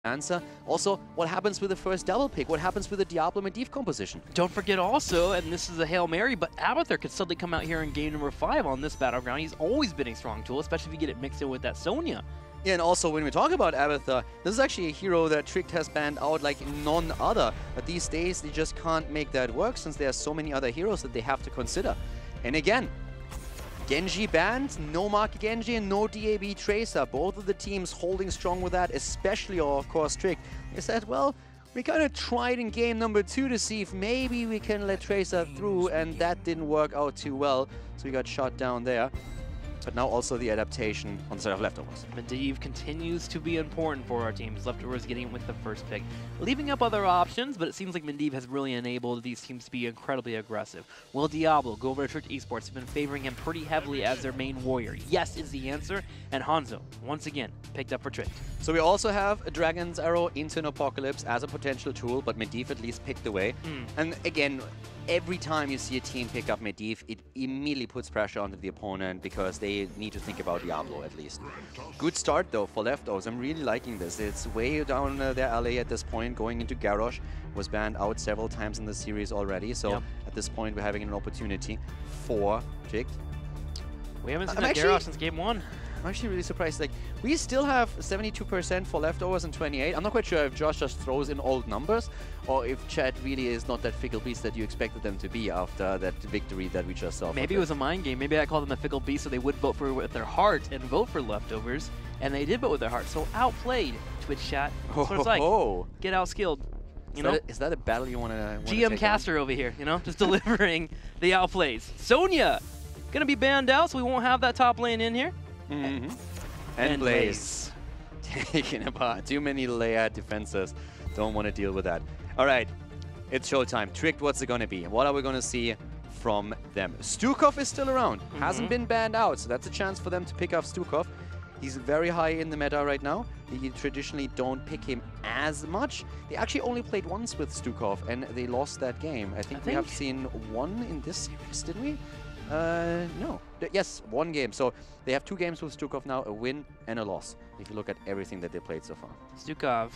answer. Also, what happens with the first double pick? What happens with the Diablo Medivh composition? Don't forget also, and this is a Hail Mary, but Abathur could suddenly come out here in game number 5 on this battleground. He's always been a strong tool, especially if you get it mixed in with that Sonya. Yeah, and also when we talk about Abathur, this is actually a hero that Tricked has banned out like none other. But these days, they just can't make that work since there are so many other heroes that they have to consider. And again, Genji banned, no Mark Genji and no DAB Tracer. Both of the teams holding strong with that, especially, of course, Tricked. They said, well, we kind of tried in game number 2 to see if maybe we can let Tracer through, and that didn't work out too well. So we got shot down there. But now also the adaptation on the side of Leftovers. Medivh continues to be important for our teams. Leftovers getting with the first pick, leaving up other options, but it seems like Medivh has really enabled these teams to be incredibly aggressive. Will Diablo go over to Tricked Esports? Have been favoring him pretty heavily as their main warrior. Yes is the answer, and Hanzo, once again, picked up for Tricked. So we also have a Dragon's Arrow into an Apocalypse as a potential tool, but Medivh at least picked the way. And again, every time you see a team pick up Medivh, it immediately puts pressure onto the opponent because they need to think about Diablo at least. Good start though for Leftovers. I'm really liking this. It's way down their alley at this point, going into Garrosh. Was banned out several times in the series already, so at this point we're having an opportunity for Tricked. We haven't seen that Garrosh since game 1. I'm actually really surprised. Like, we still have 72% for Leftovers and 28. I'm not quite sure if Josh just throws in old numbers or if Chad really is not that fickle beast that you expected them to be after that victory that we just saw. Maybe it was a mind game. Maybe I called them a fickle beast so they would vote for with their heart and vote for Leftovers. And they did vote with their heart. So outplayed, Twitch chat. That's what it's like. Get outskilled. You know? Is that a battle you want to GM Caster over here, you know? Just delivering the outplays. Sonya going to be banned out, so we won't have that top lane in here. And Blaze taking apart. Too many layered defenses. Don't want to deal with that. All right, it's showtime. Tricked, what's it going to be? What are we going to see from them? Stukov is still around. Hasn't been banned out, so that's a chance for them to pick off Stukov. He's very high in the meta right now. You traditionally don't pick him as much. They actually only played once with Stukov, and they lost that game. I think we have seen one in this series, did we? No. Yes, one game. So they have 2 games with Stukov now, a win and a loss, if you look at everything that they played so far. Stukov,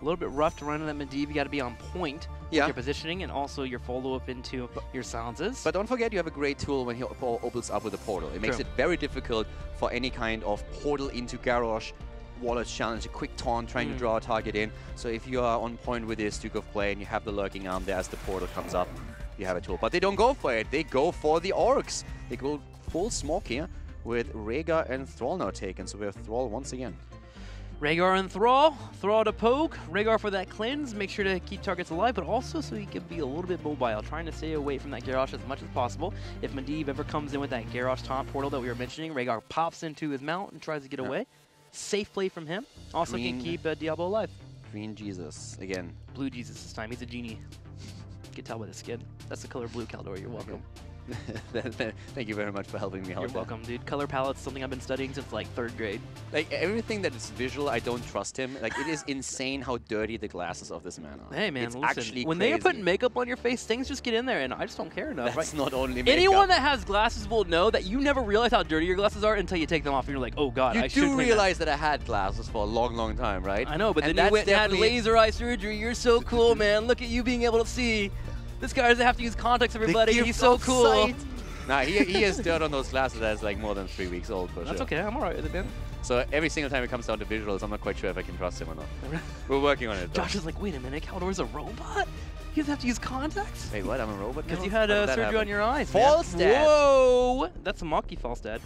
a little bit rough to run in that Medivh. You got to be on point with your positioning and also your follow-up into your silences. But don't forget, you have a great tool when he opens up with a portal. It makes it very difficult for any kind of portal into Garrosh, Wallet's challenge, a quick taunt, trying to draw a target in. So if you are on point with this Stukov play and you have the lurking arm there as the portal comes up, you have a tool. But they don't go for it. They go for the Orcs. They go full smoke here with Rhaegar and Thrall now taken. So we have Thrall once again. Rhaegar and Thrall. Thrall to poke. Rhaegar for that cleanse. Make sure to keep targets alive, but also so he can be a little bit mobile, trying to stay away from that Garrosh as much as possible. If Medivh ever comes in with that Garrosh taunt portal that we were mentioning, Rhaegar pops into his mount and tries to get away. Safe play from him. Also can keep Diablo alive. Green Jesus again. Blue Jesus this time. He's a genie. You can tell by the skin. That's the color blue, Caldor. You're welcome. Thank you very much for helping me out. You're welcome, dude. Color palette's something I've been studying since like 3rd grade. Like everything that is visual, I don't trust him. Like it is insane how dirty the glasses of this man are. Hey man, it's listen, actually when crazy. they are putting makeup on your face, things just get in there, and I just don't care enough. That's not only makeup. Anyone that has glasses will know that you never realize how dirty your glasses are until you take them off, and you're like, oh god, I should. You do realize that I had glasses for a long, long time, right? I know, but then you went and had laser eye surgery. You're so cool, man. Look at you being able to see. This guy doesn't have to use contacts, everybody. He's so cool. Sight. Nah, he has dirt on those glasses that's like more than 3 weeks old for sure. That's okay, I'm alright with it, man. So every single time it comes down to visuals, I'm not quite sure if I can trust him or not. We're working on it though. Josh is like, wait a minute, Caldor's a robot? He doesn't have to use contacts? Wait, what? I'm a robot? Because you had surgery on your eyes, False dad. Whoa! That's a Maki false dad.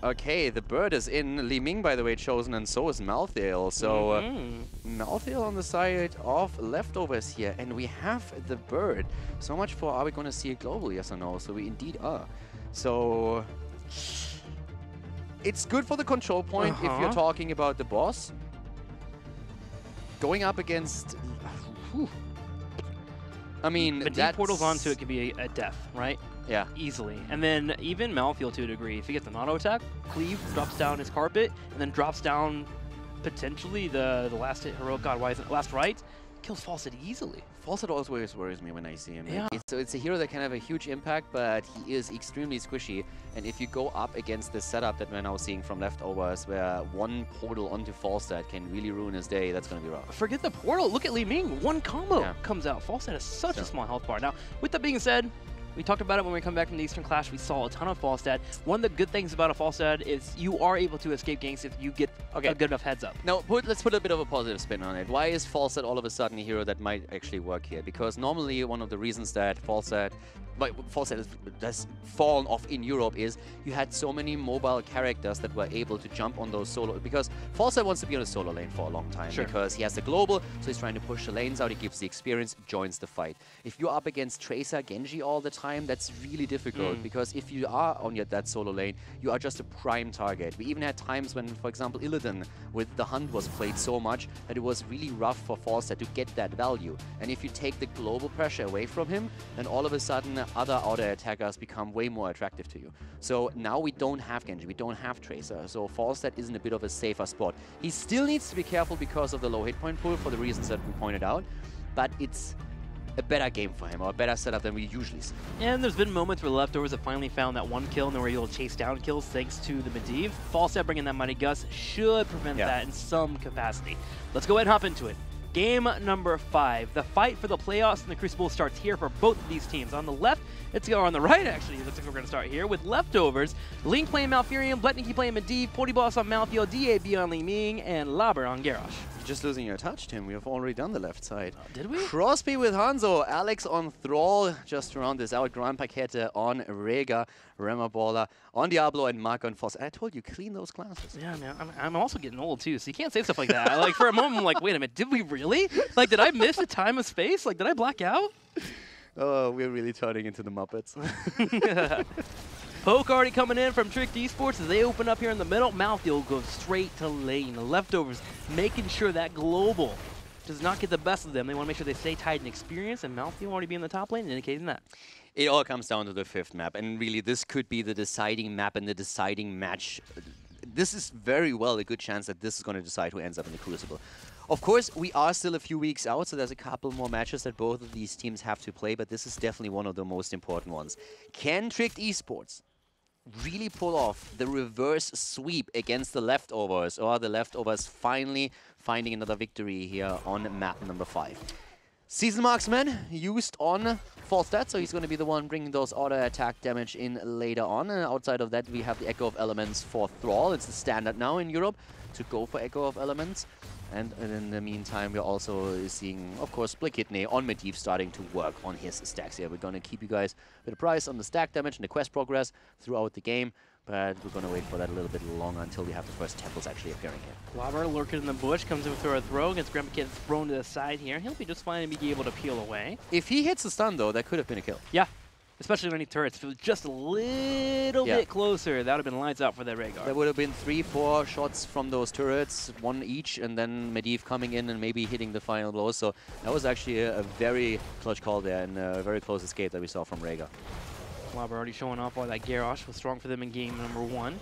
Okay, the bird is in. Li Ming, by the way, chosen, and so is Malthael. So Malthael on the side of Leftovers here, and we have the bird. So much for are we going to see it global, yes or no? So we indeed are. So it's good for the control point if you're talking about the boss. Going up against... I mean, but deep portals onto it could be a death, right? Yeah. Easily. And then even Malthael to a degree. If he gets an auto attack, Cleave drops down his carpet, and then drops down potentially the last hit heroic god, why isn't it last right? kills Fawcett easily. Fawcett always worries me when I see him. Yeah. So it's a hero that can have a huge impact, but he is extremely squishy. And if you go up against this setup that we're now seeing from Leftovers, where one portal onto Fawcett can really ruin his day, that's going to be rough. Forget the portal. Look at Li Ming. One combo Yeah. comes out. Fawcett has such a small health bar. Now, with that being said, we talked about it when we come back from the Eastern Clash. We saw a ton of Falstad. One of the good things about a Falstad is you are able to escape ganks if you get a good enough heads up. Now, let's put a bit of a positive spin on it. Why is Falstad all of a sudden a hero that might actually work here? Because normally one of the reasons that Falstad has fallen off in Europe is you had so many mobile characters that were able to jump on those solo. Because Falstad wants to be on a solo lane for a long time. Sure. Because he has the global, so he's trying to push the lanes out. He gives the experience, joins the fight. If you're up against Tracer, Genji all the time, that's really difficult. Because if you are on that solo lane, you are just a prime target. We even had times when, for example, Illidan with the Hunt was played so much that it was really rough for Falstad to get that value. And if you take the global pressure away from him, then all of a sudden other outer attackers become way more attractive to you. So now we don't have Genji, we don't have Tracer, so Falstad is in a bit of a safer spot. He still needs to be careful because of the low hit point pool for the reasons that we pointed out, but it's a better game for him, or a better setup than we usually see. And there's been moments where Leftovers have finally found that one kill and they were able to chase down kills thanks to the Medivh. Falstad bringing that Mighty Gust should prevent that in some capacity. Let's go ahead and hop into it. Game number 5. The fight for the playoffs in the Crucible starts here for both of these teams. On the left, let's go on the right, actually. It looks like we're going to start here with Leftovers. Link playing Malfurion, Bletniki playing Medivh, Porty Boss on Malthael, DAB on Li Ming, and Laber on Garrosh. You're just losing your touch, Tim. We have already done the left side. Did we? Crosby with Hanzo, Alex on Thrall, just to round this out. Grand Paquette on Rega, Remaballer on Diablo, and Mark on Foss. I told you, clean those classes. Yeah, man. I'm also getting old, too, so you can't say stuff like that. Like, for a moment, I'm like, wait a minute, did we really? Like, did I miss a time of space? Like, did I black out? Oh, we're really turning into the Muppets. Poke already coming in from Tricked Esports as they open up here in the middle. Malthael goes straight to lane. The Leftovers making sure that global does not get the best of them. They want to make sure they stay tied in experience, and Malthael already be in the top lane, indicating that. It all comes down to the 5th map, and really this could be the deciding map and the deciding match. This is very well a good chance that this is going to decide who ends up in the Crucible. Of course, we are still a few weeks out, so there's a couple more matches that both of these teams have to play, but this is definitely one of the most important ones. Can Tricked Esports really pull off the reverse sweep against the Leftovers, or the Leftovers finally finding another victory here on map number 5? Season Marksman used on Falstad, so he's going to be the one bringing those auto attack damage in later on. And outside of that, we have the Echo of Elements for Thrall. It's the standard now in Europe to go for Echo of Elements. And in the meantime, we're also seeing, of course, Split Kidney on Medivh starting to work on his stacks here. We're going to keep you guys with a price on the stack damage and the quest progress throughout the game. But we're going to wait for that a little bit longer until we have the first temples actually appearing here. Laber lurking in the bush, comes in through a throw, gets Grandpa Kid thrown to the side here. He'll be just fine and be able to peel away. If he hits the stun, though, that could have been a kill. Yeah, especially underneath turrets. If it was just a little bit closer, that would have been lights out for that Rhaegar. There would have been 3-4 shots from those turrets, one each, and then Medivh coming in and maybe hitting the final blow. So that was actually a very clutch call there and a very close escape that we saw from Rhaegar. Laber already showing off why that Garrosh was strong for them in game number 1.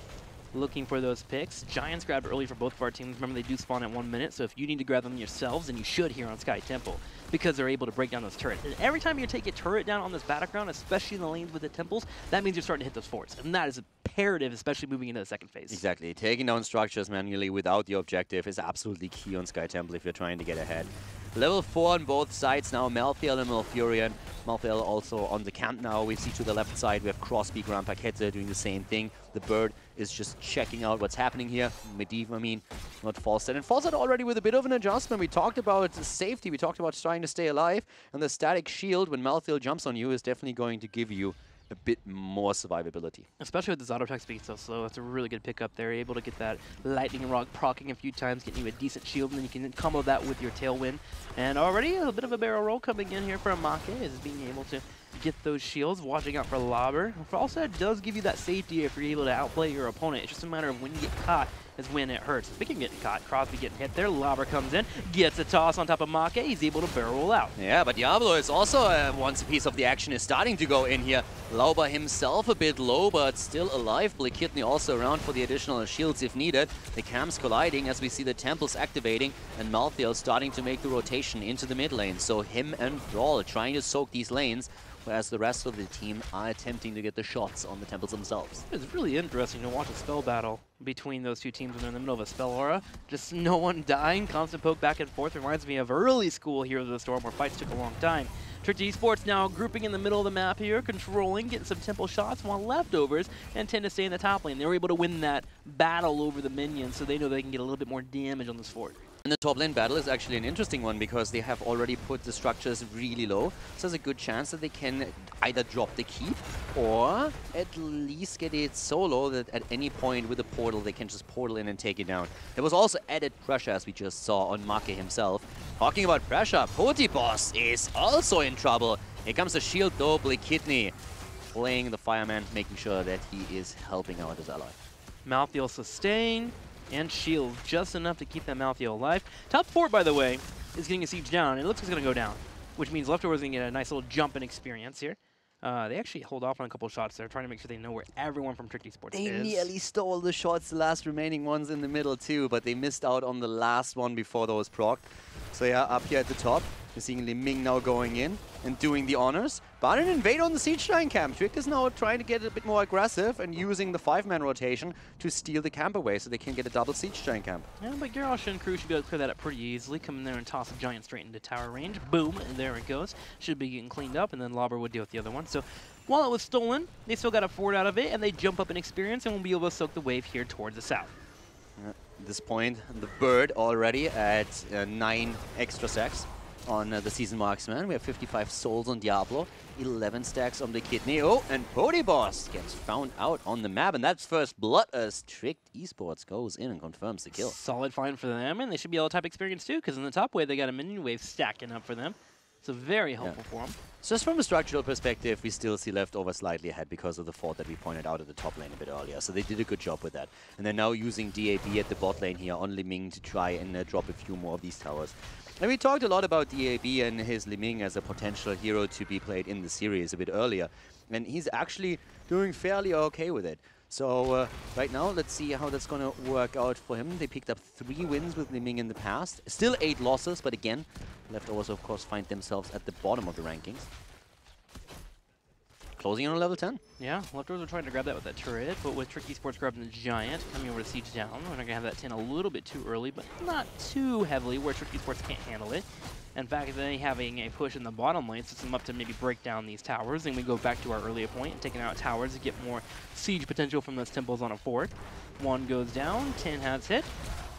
Looking for those picks. Giants grabbed early for both of our teams. Remember, they do spawn at 1 minute, so if you need to grab them yourselves, then you should here on Sky Temple, because they're able to break down those turrets. And every time you take a turret down on this battleground, especially in the lanes with the temples, that means you're starting to hit those forts. And that is imperative, especially moving into the second phase. Exactly. Taking down structures manually without the objective is absolutely key on Sky Temple if you're trying to get ahead. Level 4 on both sides now, Malthael and Malfurion. Malthael also on the camp now. We see to the left side, we have Crosby, Grand Paquette doing the same thing. The bird is just checking out what's happening here. Medivh, I mean, not Falstad. And Falstad already with a bit of an adjustment. We talked about safety, we talked about trying to stay alive. And the static shield, when Malthael jumps on you, is definitely going to give you a bit more survivability. Especially with this auto attack being so slow, that's a really good pickup there. Able to get that lightning rock proccing a few times, getting you a decent shield, and then you can combo that with your tailwind. And already a bit of a barrel roll coming in here from Make is being able to get those shields, watching out for Lobber. Also, it does give you that safety if you're able to outplay your opponent. It's just a matter of when you get caught is when it hurts. Speaking of getting caught, Crosby getting hit there. Lobber comes in, gets a toss on top of Make. He's able to barrel roll out. Yeah, but Diablo is also, once a piece of the action is starting to go in here. Lauber himself a bit low, but still alive. Blakidney also around for the additional shields if needed. The camps colliding as we see the temples activating, and Malthael starting to make the rotation into the mid lane. So him and Thrall trying to soak these lanes, whereas the rest of the team are attempting to get the shots on the temples themselves. It's really interesting to watch a spell battle between those two teams when they're in the middle of a spell aura. Just no one dying, constant poke back and forth. Reminds me of early school Heroes of the Storm where fights took a long time. Tricked Esports now grouping in the middle of the map here, controlling, getting some temple shots, while Leftovers and tend to stay in the top lane. They were able to win that battle over the minions, so they know they can get a little bit more damage on this fort. And the top lane battle is actually an interesting one because they have already put the structures really low. So there's a good chance that they can either drop the keep or at least get it so low that at any point with a portal they can just portal in and take it down. There was also added pressure as we just saw on Make himself. Talking about pressure, Boss is also in trouble. Here comes the shield though, Blakidney playing the fireman, making sure that he is helping out his ally. Malthael sustain and shield just enough to keep that Malthael alive. Top fort, by the way, is getting a siege down, and it looks like it's going to go down, which means Leftovers are going to get a nice little jump in experience here. They actually hold off on a couple of shots there, trying to make sure they know where everyone from Tricked Esports is. They nearly stole the shots, the last remaining ones in the middle too, but they missed out on the last one before those proc. So yeah, up here at the top, we're seeing Li Ming now going in and doing the honors. But an invade on the Siege Giant camp. Trick is now trying to get a bit more aggressive and using the 5-man rotation to steal the camp away so they can get a double Siege Giant camp. Yeah, but Garrosh and crew should be able to clear that up pretty easily. Come in there and toss a Giant straight into tower range. Boom, and there it goes. Should be getting cleaned up, and then Lauber would deal with the other one. So while it was stolen, they still got a fort out of it, and they jump up in experience and will be able to soak the wave here towards the south. At this point, the bird already at 9 extra stacks on the Season Marksman. We have 55 souls on Diablo, 11 stacks on the Kidney. Oh, and Boss gets found out on the map, and that's first blood as Tricked Esports goes in and confirms the kill. Solid find for them, and they should be able to type experience too, because in the top wave they got a minion wave stacking up for them. So very helpful for them. So just from a structural perspective, we still see Leftover slightly ahead because of the fort that we pointed out at the top lane a bit earlier. So they did a good job with that. And they're now using DAB at the bot lane here on Li Ming to try and drop a few more of these towers. And we talked a lot about DAB and his Li Ming as a potential hero to be played in the series a bit earlier. And he's actually doing fairly okay with it. So right now, let's see how that's going to work out for him. They picked up 3 wins with Li Ming in the past. Still 8 losses, but again, Leftovers, of course, find themselves at the bottom of the rankings. Closing in on level 10. Yeah, Leftovers are trying to grab that with that turret, but with Tricked Esports grabbing the Giant, coming over to siege down, we're not going to have that 10 a little bit too early, but not too heavily where Tricked Esports can't handle it. In fact, they having a push in the bottom lane sets them up to maybe break down these towers, and we go back to our earlier point and taking out towers to get more siege potential from those temples on a fort. 1 goes down, 10 has hit.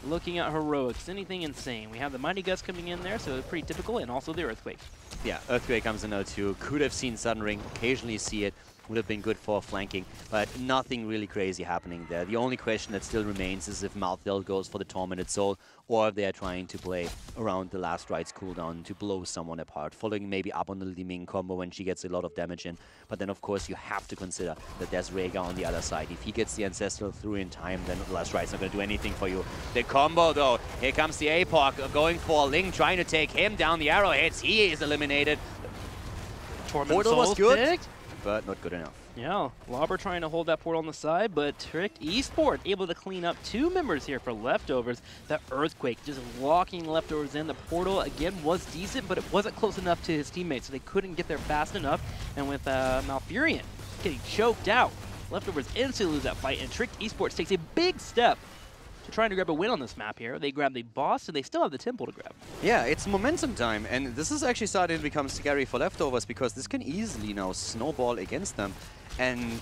Looking at heroics, anything insane. We have the Mighty Guts coming in there, so pretty typical, and also the Earthquake. Yeah, Earthquake comes in now too. Could have seen Sudden Ring, occasionally see it. Would have been good for flanking, but nothing really crazy happening there. The only question that still remains is if Malthael goes for the Tormented Soul, or if they're trying to play around the Last Right's cooldown to blow someone apart, following maybe up on the Li Ming combo when she gets a lot of damage in. But then, of course, you have to consider that there's Rhaegar on the other side. If he gets the Ancestral through in time, then the Last Right's not going to do anything for you. The combo, though, here comes the APOC going for Ling, trying to take him down the arrow hits. He is eliminated. Portal was good, picked, but not good enough. Yeah, Lauber trying to hold that portal on the side, but Tricked Esports able to clean up 2 members here for Leftovers. The Earthquake just locking Leftovers in. The portal, again, was decent, but it wasn't close enough to his teammates, so they couldn't get there fast enough. And with Malfurion getting choked out, Leftovers instantly lose that fight, and Tricked Esports takes a big step to trying to grab a win on this map here. They grab the boss, and they still have the temple to grab. Yeah, it's momentum time, and this is actually starting to become scary for Leftovers because this can easily now snowball against them. And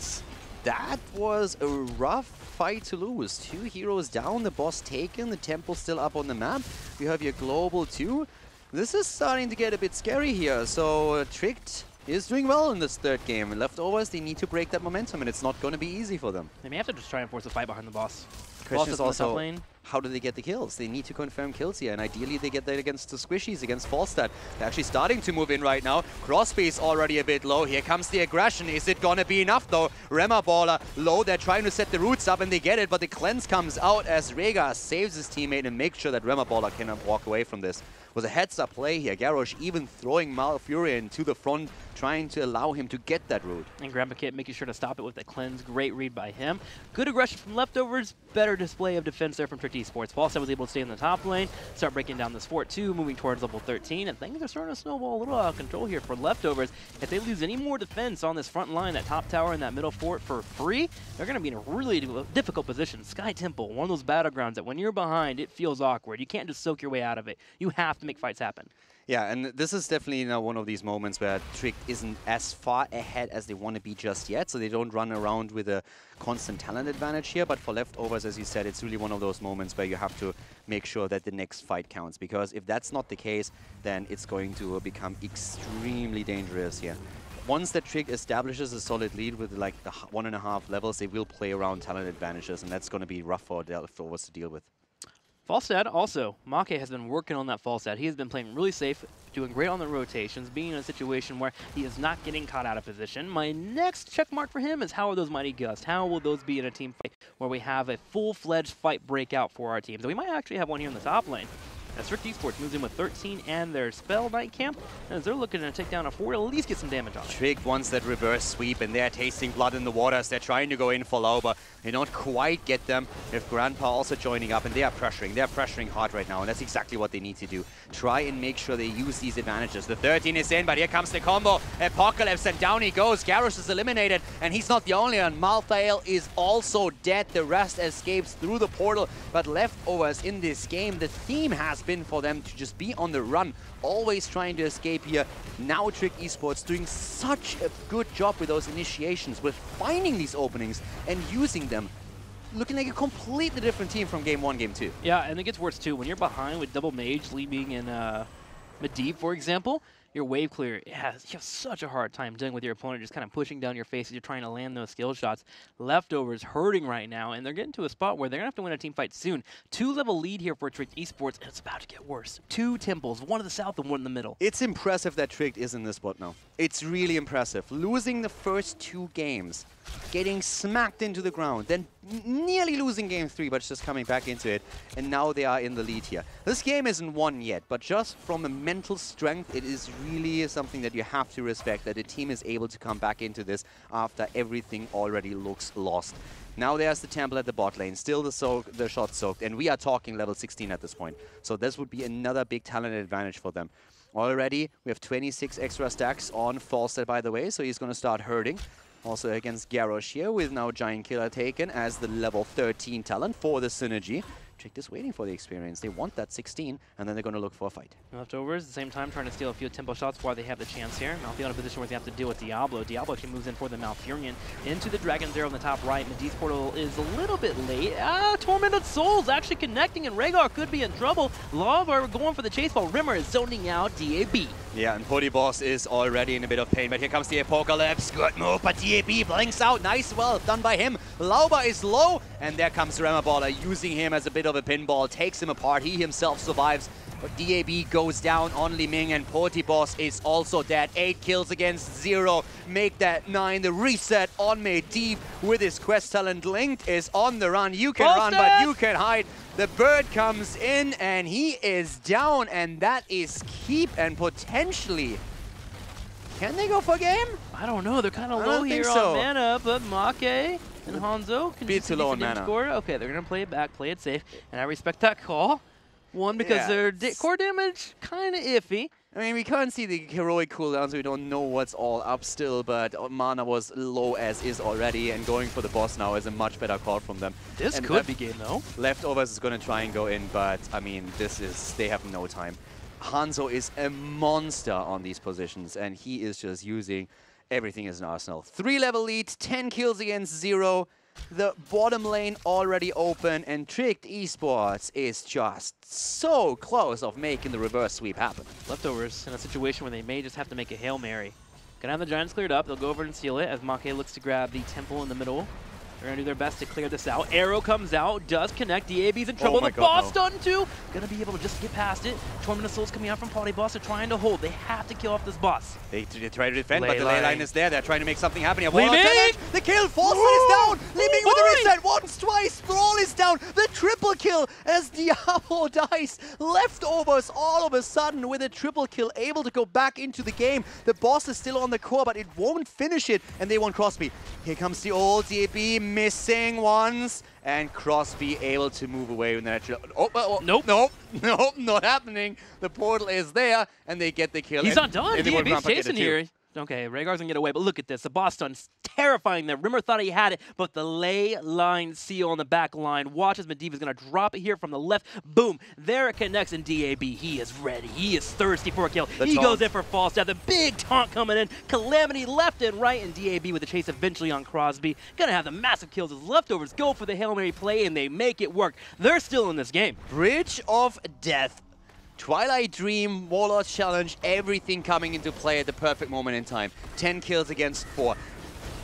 that was a rough fight to lose. 2 heroes down, the boss taken, the temple still up on the map. We have your global too. This is starting to get a bit scary here. So Tricked is doing well in this 3rd game. Leftovers, they need to break that momentum, and it's not going to be easy for them. They may have to just try and force a fight behind the boss. Question is also, top lane. how do they get the kills? They need to confirm kills here, and ideally they get that against the squishies, against Falstad. They're actually starting to move in right now. Crossbase already a bit low. Here comes the aggression. Is it gonna be enough though? Rema Baller low. They're trying to set the roots up and they get it, but the cleanse comes out as Rega saves his teammate and makes sure that Rema Baller cannot walk away from this. Was a heads-up play here. Garrosh even throwing Malfurion to the front, trying to allow him to get that root. And Grandpa Kit making sure to stop it with the cleanse. Great read by him. Good aggression from Leftovers. Better display of defense there from Trick Esports. Falstad was able to stay in the top lane, start breaking down this fort too, moving towards level 13, and things are starting to snowball a little out of control here for Leftovers. If they lose any more defense on this front line, that top tower and that middle fort for free, they're going to be in a really difficult position. Sky Temple, one of those battlegrounds that when you're behind, it feels awkward. You can't just soak your way out of it. You have to make fights happen. Yeah, and this is definitely one of these moments where Trick isn't as far ahead as they want to be just yet, so they don't run around with a constant talent advantage here. But for Leftovers, as you said, it's really one of those moments where you have to make sure that the next fight counts, because if that's not the case, then it's going to become extremely dangerous here. Once that Trick establishes a solid lead with like the 1.5 levels, they will play around talent advantages, and that's going to be rough for Leftovers to deal with. Falstad also, Make has been working on that Falstad. He has been playing really safe, doing great on the rotations, being in a situation where he is not getting caught out of position. My next check mark for him is how are those Mighty Gust? How will those be in a team fight where we have a full-fledged fight breakout for our teams? And we might actually have one here in the top lane. As Trick Esports moves in with 13 and their Spell Night Camp, as they're looking to take down a fort, at least get some damage on it. Trick wants that reverse sweep, and they're tasting blood in the waters. They're trying to go in for low, but they don't quite get them. If Grandpa also joining up, and they are pressuring. They're pressuring hard right now, and that's exactly what they need to do. Try and make sure they use these advantages. The 13 is in, but here comes the combo. Apocalypse, and down he goes. Garrosh is eliminated, and he's not the only one. Malthael is also dead. The rest escapes through the portal, but Leftovers in this game, the theme has been for them to just be on the run, always trying to escape here. Now Trick Esports doing such a good job with those initiations, with finding these openings and using them. Looking like a completely different team from Game 1, Game 2. Yeah, and it gets worse too. When you're behind with double mage leaving in Medivh, for example, your wave clear, you have such a hard time dealing with your opponent just kind of pushing down your face as you're trying to land those skill shots. Leftovers hurting right now, and they're getting to a spot where they're going to have to win a team fight soon. 2-level lead here for Trick Esports, and it's about to get worse. 2 temples, one in the south and one in the middle. It's impressive that Trick is in this spot now. It's really impressive. Losing the first 2 games, getting smacked into the ground, then nearly losing game 3, but just coming back into it, and now they are in the lead here. This game isn't won yet, but just from a mental strength, it is really something that you have to respect, that the team is able to come back into this after everything already looks lost. Now there's the temple at the bot lane, still the shot soaked, and we are talking level 16 at this point. So this would be another big talent advantage for them. Already, we have 26 extra stacks on Falstad, by the way, so he's going to start hurting. Also against Garrosh here, with now Giant Killer taken as the level 13 talent for the synergy. Trick is waiting for the experience. They want that 16, and then they're going to look for a fight. Leftovers, at the same time, trying to steal a few tempo shots while they have the chance here. Malfurion in a position where they have to deal with Diablo. Diablo actually moves in for the Malfurion into the Dragon's Arrow on the top right. Medivh's portal is a little bit late. Tormented Souls actually connecting, and Rhaegar could be in trouble. Love are going for the chase while Rimmer is zoning out DAB. Yeah, and Boss is already in a bit of pain, but here comes the Apocalypse. Good move, but DAB blinks out. Nice, well done by him. Lauba is low, and there comes Rema Baller, using him as a bit of a pinball. Takes him apart. He himself survives, but DAB goes down on Li Ming, and Boss is also dead. 8 kills against 0. Make that 9. The reset on Medivh with his quest talent. Linked is on the run. You can run, but you can hide. The bird comes in, and he is down, and that is keep, and potentially... Can they go for game? I don't know. They're kind of low here on mana, but Make and Hanzo can be too low on mana. Score. Okay, they're going to play it back, play it safe, and I respect that call. One, because their core damage kind of iffy. I mean, we can't see the heroic cooldowns, so we don't know what's all up still, but mana was low as is already, and going for the boss now is a much better call from them. This could be game, though. Leftovers is going to try and go in, but, I mean, they have no time. Hanzo is a monster on these positions, and he is just using everything as an arsenal. 3-level lead, 10 kills against 0. The bottom lane already open, and Trick Esports is just so close of making the reverse sweep happen. Leftovers in a situation where they may just have to make a Hail Mary. Gonna have the Giants cleared up. They'll go over and seal it as Make looks to grab the temple in the middle. They're going to do their best to clear this out. Arrow comes out, does connect. DAB's in trouble. Oh my the God, boss no. done too. Going to be able to just get past it. Torment of Souls coming out from Polyboss. They're trying to hold. They have to kill off this boss. They try to defend, but the ley line is there. They're trying to make something happen here. Li Ming! The kill! Force is down! Li Ming with the reset! Once, twice! Brawl is down! The triple kill as Diablo dies! Leftovers all of a sudden with a triple kill, able to go back into the game. The boss is still on the core, but it won't finish it, and they want Crosby. Here comes the old DAB, missing once, and Crosby able to move away with that. Nope, not happening. The portal is there, and they get the kill. He's not done. DAB's chasing here. Too. Okay, Rhaegar's gonna get away, but look at this. The boss stun's terrifying there. Rimmer thought he had it, but the ley line seal on the back line. Watch as Medivh is gonna drop it here from the left. Boom. There it connects, and DAB, he is ready. He is thirsty for a kill. He goes in for false stab. The big taunt coming in. Calamity left and right, and DAB with the chase eventually on Crosby. Gonna have the massive kills as Leftovers go for the Hail Mary play, and they make it work. They're still in this game. Bridge of Death. Twilight Dream, Warlord Challenge, everything coming into play at the perfect moment in time. 10 kills against 4.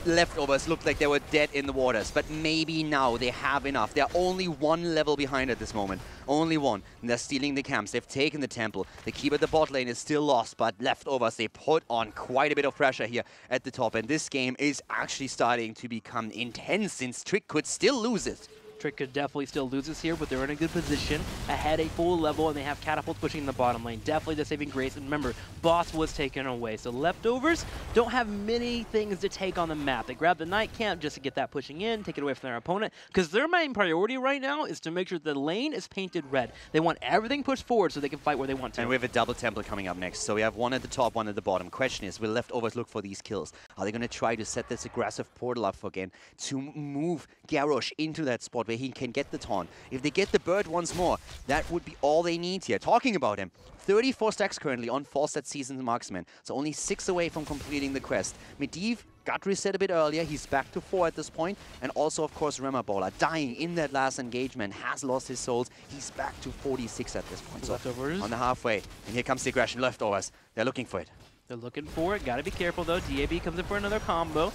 Leftovers looked like they were dead in the waters, but maybe now they have enough. They're only one level behind at this moment. Only one. And they're stealing the camps. They've taken the temple. The keep at the bot lane is still lost, but Leftovers, they put on quite a bit of pressure here at the top. And this game is actually starting to become intense since Trick could still lose it. Trick could definitely still lose this here, but they're in a good position, ahead a full level, and they have catapults pushing in the bottom lane. Definitely the saving grace, and remember, boss was taken away. So Leftovers don't have many things to take on the map. They grab the Night Camp just to get that pushing in, take it away from their opponent, because their main priority right now is to make sure the lane is painted red. They want everything pushed forward so they can fight where they want to. And we have a double temple coming up next. So we have one at the top, one at the bottom. Question is, will Leftovers look for these kills? Are they going to try to set this aggressive portal up again to move Garrosh into that spot where he can get the taunt? If they get the bird once more, that would be all they need here. Talking about him, 34 stacks currently on Falstad Seasoned Marksman, so only 6 away from completing the quest. Medivh got reset a bit earlier, he's back to 4 at this point, and also of course Remabola dying in that last engagement, has lost his souls, he's back to 46 at this point. So Leftovers on the halfway, and here comes the aggression. Leftovers, they're looking for it. They're looking for it, gotta be careful though. DAB comes in for another combo.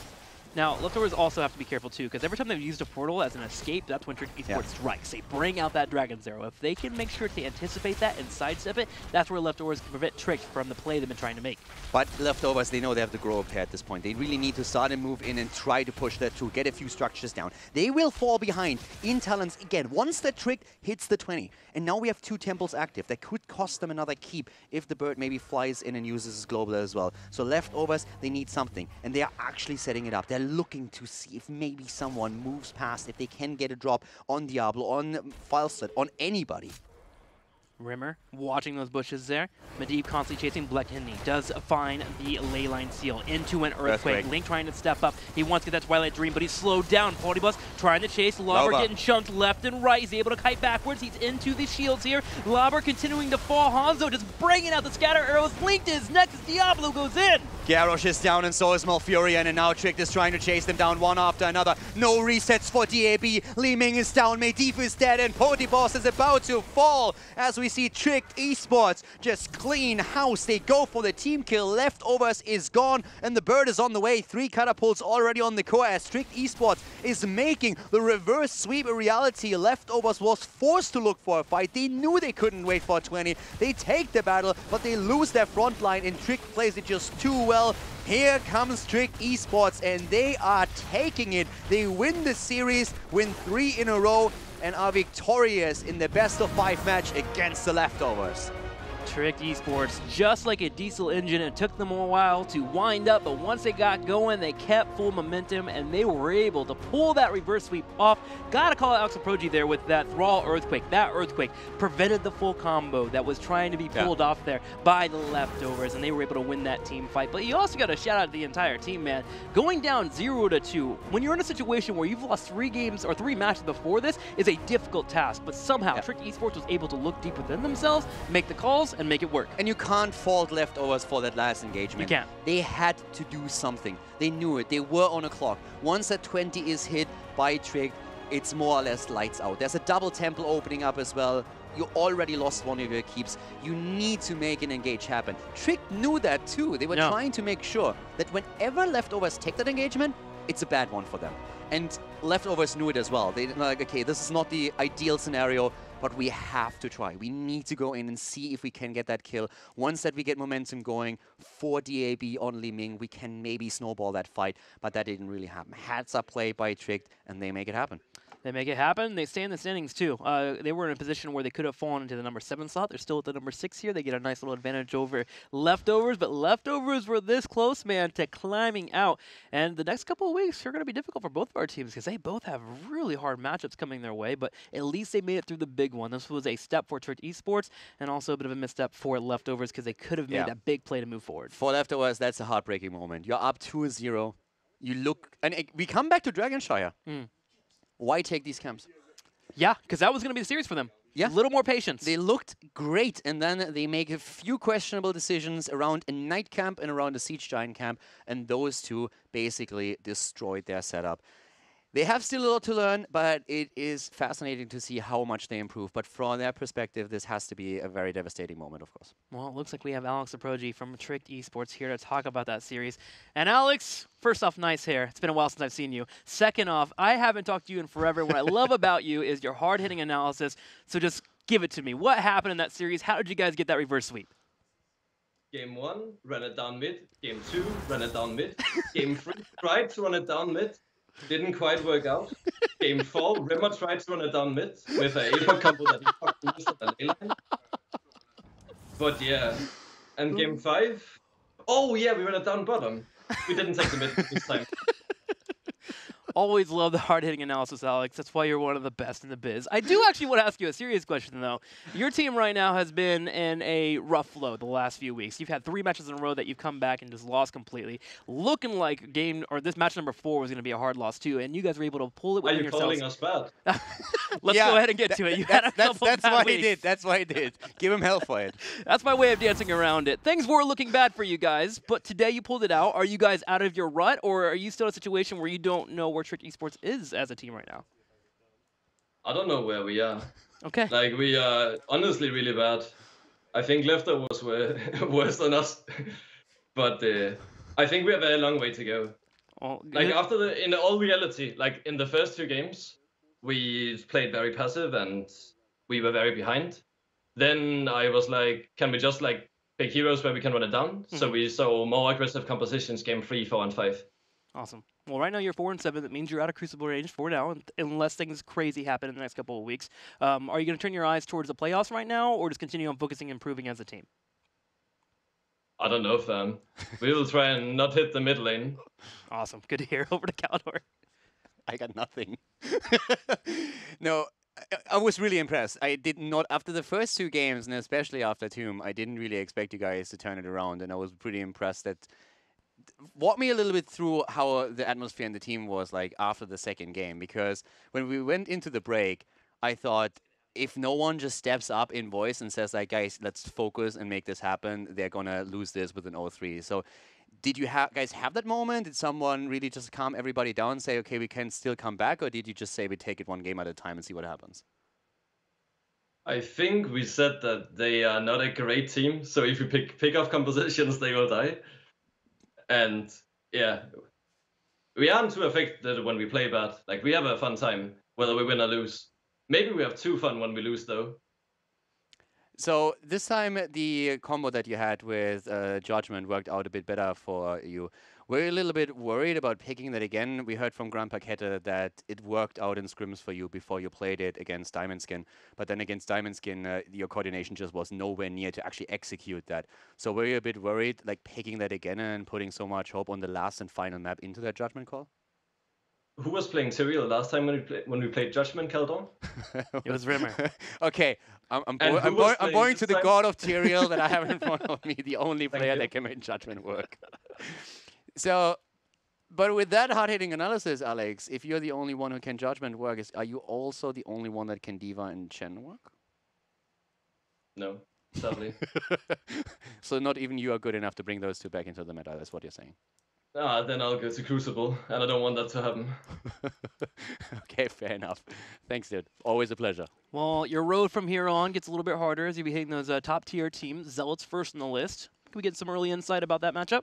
Now, Leftovers also have to be careful too, because every time they've used a portal as an escape, that's when Trick Esports strikes. They bring out that Dragon's Arrow. If they can make sure to anticipate that and sidestep it, that's where Leftovers can prevent Trick from the play they've been trying to make. But Leftovers, they know they have to grow up here at this point. They really need to start and move in and try to push that through, get a few structures down. They will fall behind in talents again once that Trick hits the 20. And now we have 2 temples active. That could cost them another keep if the bird maybe flies in and uses his global as well. So Leftovers, they need something. And they are actually setting it up. They're looking to see if maybe someone moves past, if they can get a drop on Diablo, on Falstad, on anybody. Rimmer watching those bushes there. Medivh constantly chasing. Blackhenny does find the ley line seal into an earthquake. Link trying to step up. He wants to get that Twilight Dream, but he's slowed down. Polybus trying to chase. Lauber getting chunked left and right. He's able to kite backwards. He's into the shields here. Lauber continuing to fall. Hanzo just bringing out the scatter arrows. Link to his neck as Diablo goes in. Garrosh is down and so is Malfurion, and now Trick is trying to chase them down one after another. No resets for DAB. Li Ming is down, Medivh is dead, and Polyboss is about to fall as we see Trick Esports just clean house. They go for the team kill. Leftovers is gone, and the bird is on the way. 3 catapults already on the core as Trick Esports is making the reverse sweep a reality. Leftovers was forced to look for a fight. They knew they couldn't wait for 20. They take the battle, but they lose their front line, and Trick plays it just too well. Here comes Trick Esports, and they are taking it. They win the series, win 3 in a row, and are victorious in the best-of-5 match against the Leftovers. Trick Esports, just like a diesel engine, it took them a while to wind up, but once they got going, they kept full momentum, and they were able to pull that reverse sweep off. Gotta call out Axel there with that Thrall Earthquake. That Earthquake prevented the full combo that was trying to be pulled off there by the Leftovers, and they were able to win that team fight. But you also got to shout out the entire team, man. Going down 0-2, when you're in a situation where you've lost 3 games or 3 matches before this, is a difficult task, but somehow Trick Esports was able to look deep within themselves, make the calls, and make it work. And you can't fault Leftovers for that last engagement. You can't. They had to do something. They knew it. They were on a clock. Once that 20 is hit by Trick, it's more or less lights out. There's a double temple opening up as well. You already lost one of your keeps. You need to make an engage happen. Trick knew that too. They were trying to make sure that whenever Leftovers take that engagement, it's a bad one for them. And Leftovers knew it as well. They're like, okay, this is not the ideal scenario, but we have to try. We need to go in and see if we can get that kill. Once that we get momentum going for DAB on Li Ming, we can maybe snowball that fight, but that didn't really happen. Heads up play by Tricked, and they make it happen. They make it happen. They stay in the standings, too. They were in a position where they could have fallen into the number 7 slot. They're still at the number 6 here. They get a nice little advantage over Leftovers, but Leftovers were this close, man, to climbing out. And the next couple of weeks are going to be difficult for both of our teams because they both have really hard matchups coming their way, but at least they made it through the big one. This was a step for Tricked Esports and also a bit of a misstep for Leftovers because they could have made that big play to move forward. For Leftovers, that's a heartbreaking moment. You're up 2-0. You look, and we come back to Dragonshire. Why take these camps? Yeah, because that was going to be the series for them. Yeah. A little more patience. They looked great, and then they make a few questionable decisions around a Knight camp and around a Siege Giant camp, and those two basically destroyed their setup. They have still a lot to learn, but it is fascinating to see how much they improve. But from their perspective, this has to be a very devastating moment, of course. Well, it looks like we have Alex Aproji from Tricked Esports here to talk about that series. And Alex, first off, nice hair. It's been a while since I've seen you. Second off, I haven't talked to you in forever. What I love about you is your hard-hitting analysis. So just give it to me. What happened in that series? How did you guys get that reverse sweep? Game 1, ran it down mid. Game 2, ran it down mid. Game 3, tried to run it down mid. Didn't quite work out. Game 4, Rimmer tried to run it down mid with an Apex combo that he fucking missed at an A-line. But yeah, and Game 5, oh yeah, we ran it down bottom. We didn't take the mid this time. Always love the hard-hitting analysis, Alex. That's why you're one of the best in the biz. I do actually want to ask you a serious question, though. Your team right now has been in a rough flow the last few weeks. You've had 3 matches in a row that you've come back and just lost completely. Looking like this match number 4 was going to be a hard loss, too, and you guys were able to pull it within yourselves. Are you calling us bad? Let's go ahead and get to it. You had a couple that's bad what weeks. he did. That's what he did. Give him hell for it. That's my way of dancing around it. Things were looking bad for you guys, but today you pulled it out. Are you guys out of your rut, or are you still in a situation where you don't know where Tricked Esports is as a team right now? I don't know where we are. Okay. Like, we are honestly really bad. I think Leftovers were worse than us. But I think we have a very long way to go. Well, like, in all reality, like, in the first 2 games, we played very passive and we were very behind. Then I was like, can we just, like, pick heroes where we can run it down? So we saw more aggressive compositions game 3, 4, and 5. Awesome. Well, right now you're 4-7. That means you're out of Crucible range for now, unless things crazy happen in the next couple of weeks. Are you going to turn your eyes towards the playoffs right now, or just continue on focusing and improving as a team? I don't know, fam. We will try and not hit the mid lane. Awesome. Good to hear. Over to Caldor. I got nothing. No, I was really impressed. I did not, after the first 2 games, and especially after Tomb, I didn't really expect you guys to turn it around, and I was pretty impressed that... Walk me a little bit through how the atmosphere in the team was like after the second game, because when we went into the break, I thought if no one just steps up in voice and says like, guys, let's focus and make this happen, they're gonna lose this with an 0-3. So did you guys have that moment? Did someone really just calm everybody down and say, okay, we can still come back, or did you just say we take it 1 game at a time and see what happens? I think we said that they are not a great team, so if you pick off compositions, they will die. And yeah, we aren't too affected when we play bad. Like, we have a fun time, whether we win or lose. Maybe we have too fun when we lose, though. So this time, the combo that you had with Judgment worked out a bit better for you. Were you a little bit worried about picking that again? We heard from Grandpa Kette that it worked out in scrims for you before you played it against Diamond Skin. But then against Diamond Skin, your coordination just was nowhere near to actually execute that. So were you a bit worried, like picking that again and putting so much hope on the last and final map into that Judgment call? Who was playing Tyrael last time when we played Judgment, Caldor? It was Rimmer. Okay, I'm going to the god of Tyrael that I have in front of me, the only player that can make Judgment work. So, but with that hard-hitting analysis, Alex, if you're the only one who can Judgment work, are you also the only one that can D.Va and Chen work? No, sadly. So not even you are good enough to bring those 2 back into the meta, that's what you're saying. Then I'll go to Crucible, and I don't want that to happen. Okay, fair enough. Thanks, dude. Always a pleasure. Well, your road from here on gets a little bit harder as you be hitting those top-tier teams. Zealot's first on the list. Can we get some early insight about that matchup?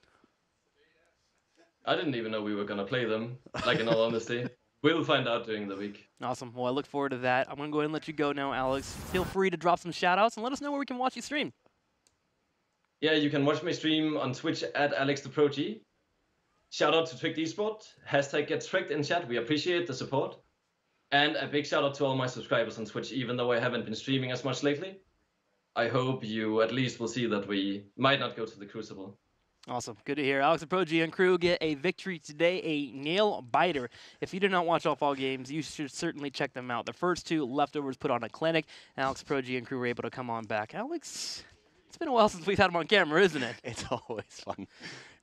I didn't even know we were gonna play them, like in all honesty. We'll find out during the week. Awesome. Well, I look forward to that. I'm going to go ahead and let you go now, Alex. Feel free to drop some shout-outs and let us know where we can watch you stream. Yeah, you can watch me stream on Twitch at AlexTheProG. Shout out to Tricked Esport. #GetTricked in chat. We appreciate the support. And a big shout out to all my subscribers on Twitch, even though I haven't been streaming as much lately. I hope you at least will see that we might not go to the Crucible. Awesome. Good to hear. AlexTheProG and crew get a victory today, a nail biter. If you did not watch all fall games, you should certainly check them out. The first two Leftovers put on a clinic, and AlexTheProG and crew were able to come on back. Alex, it's been a while since we've had him on camera, isn't it? It's always fun.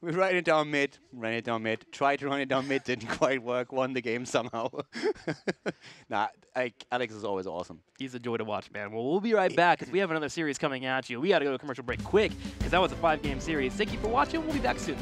We ran it down mid, tried to run it down mid, didn't quite work, won the game somehow. Nah, Alex is always awesome. He's a joy to watch, man. Well, we'll be right back because we have another series coming at you. We got to go to a commercial break quick because that was a 5-game series. Thank you for watching. We'll be back soon.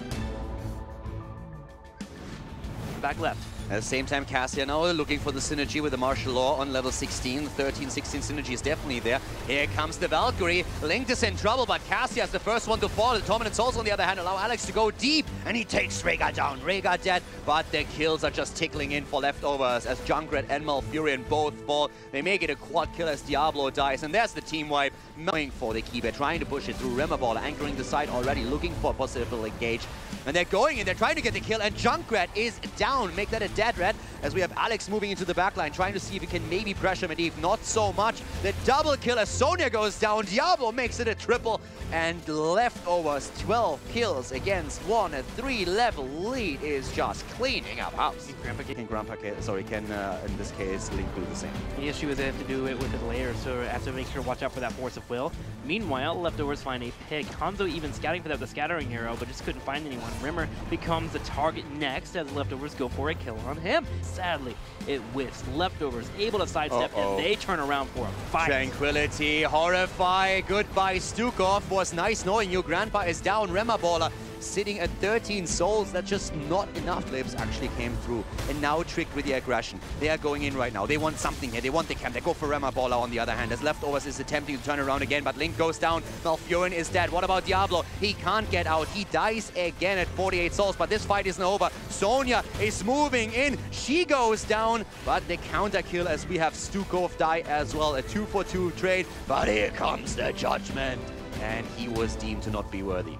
Back left. At the same time, Cassia now looking for the synergy with the martial law on level 16. The 13-16 synergy is definitely there. Here comes the Valkyrie. Linked is in trouble, but Cassia is the first one to fall. The Dominant Souls, on the other hand, allow Alex to go deep, and he takes Rhaegar down. Rhaegar dead, but the kills are just tickling in for Leftovers as Junkrat and Malfurion both fall. They make it a quad kill as Diablo dies, and there's the team wipe. Going for the keeper, trying to push it through. Rimmerball anchoring the side already, looking for a possible engage. And they're going in, they're trying to get the kill, and Junkrat is down. Make that a dead red, as we have Alex moving into the backline, trying to see if he can maybe pressure Medivh. Not so much. The double kill as Sonya goes down. Diablo makes it a triple, and Leftovers 12 kills against 1. A 3-level lead is just cleaning up house. Grandpa can in this case Link do the same. The issue is they have to do it with the layer, so I have to make sure to watch out for that force of will. Meanwhile, Leftovers find a pick. Hanzo even scouting for the scattering arrow, but just couldn't find anyone. Rimmer becomes the target next as Leftovers go for a kill on him. Sadly, it whiffs. Leftovers able to sidestep, and they turn around for a fight. Tranquility, Horrify, goodbye Stukov. Was nice knowing you. Grandpa is down. Rimmerballer sitting at 13 souls. That's just not enough. Libs actually came through. And now Tricked with the aggression. They are going in right now. They want something here. They want the camp. They go for Rimmerballer on the other hand. As Leftovers is attempting to turn around again, but Link goes down. Malfurion is dead. What about Diablo? He can't get out. He dies again at 48 souls, but this fight isn't over. Sonya is moving in. She goes down, but the counter kill as we have Stukov die as well. A 2-for-2 trade, but here comes the judgment. And he was deemed to not be worthy.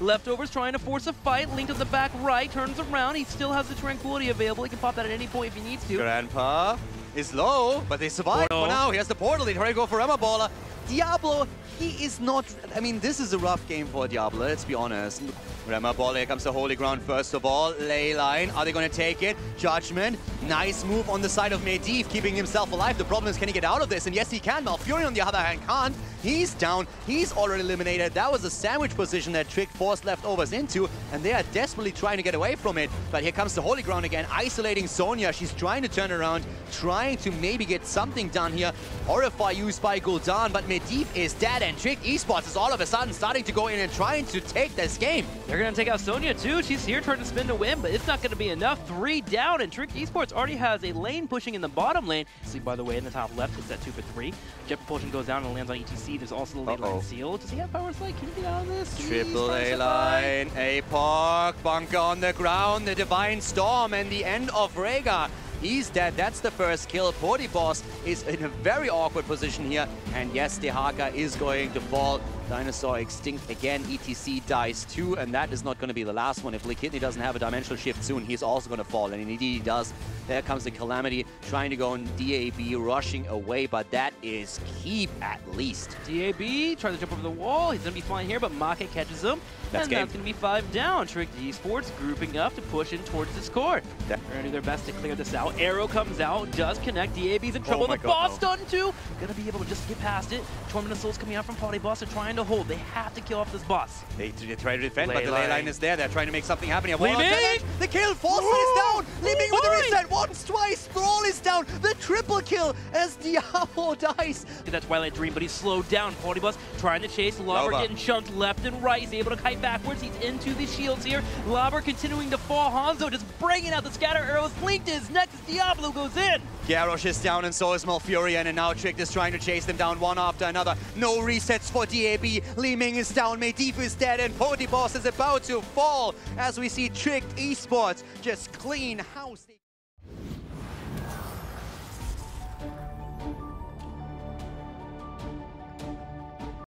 Leftovers trying to force a fight. Link to the back right, turns around. He still has the Tranquility available. He can pop that at any point if he needs to. Grandpa is low, but they survive for now. He has the portal. They try to go for Rimmerballer. Diablo, he is not... I mean, this is a rough game for Diablo, let's be honest. Rimmerballer, here comes the Holy Ground first of all. Leyline, are they going to take it? Judgment, nice move on the side of Medivh, keeping himself alive. The problem is, can he get out of this? And yes, he can. Malfurion, on the other hand, can't. He's down. He's already eliminated. That was a sandwich position that Tricked forced Leftovers into, and they are desperately trying to get away from it. But here comes the Holy Ground again, isolating Sonya. She's trying to turn around, trying to maybe get something done here. Horrify used by Gul'dan, but Medivh is dead, and Tricked Esports is all of a sudden starting to go in and trying to take this game. They're going to take out Sonya too. She's here trying to spin to win, but it's not going to be enough. 3 down, and Tricked Esports already has a lane pushing in the bottom lane. See, by the way, in the top left, it's at 2 for 3. Jet Propulsion goes down and lands on ETC. There's also the lane line seal. Does he have power slide? Can he get out of this? Triple A line, APOC, bunker on the ground, the Divine Storm, and the end of Rhaegar. He's dead. That's the first kill. Boss is in a very awkward position here. And yes, Dehaka is going to fall. Dinosaur extinct again. ETC dies too. And that is not going to be the last one. If Liquidny doesn't have a dimensional shift soon, he's also going to fall. And indeed he does. There comes the Calamity trying to go on DAB, rushing away. But that is keep at least. DAB tries to jump over the wall. He's going to be fine here, but Maka catches him. That's going to be 5 down. Tricked Esports grouping up to push in towards this core. They're going to do their best to clear this out. Arrow comes out, does connect. DAB's in trouble. The boss done too. Going to be able to just get past it. Torment of Souls coming out from Boss. They're trying to hold. They have to kill off this boss. They try to defend, but the ley line is there. They're trying to make something happen here. The kill. Force is down. Leaping with the reset. Once, twice. Brawl is down. The triple kill as Diablo dies. That's Twilight Dream, but he's slowed down. Boss trying to chase. Lobber getting chunked left and right. He's able to kite backwards. He's into the shields here. Lobber continuing to fall. Hanzo just bringing out the scatter arrows. Linked is next. Diablo goes in. Garrosh is down and so is Malfurion, and now Tricked is trying to chase them down one after another. No resets for DAB. be. Li Ming is down, Medivh is dead, and Potiboss is about to fall as we see Tricked Esports just clean house.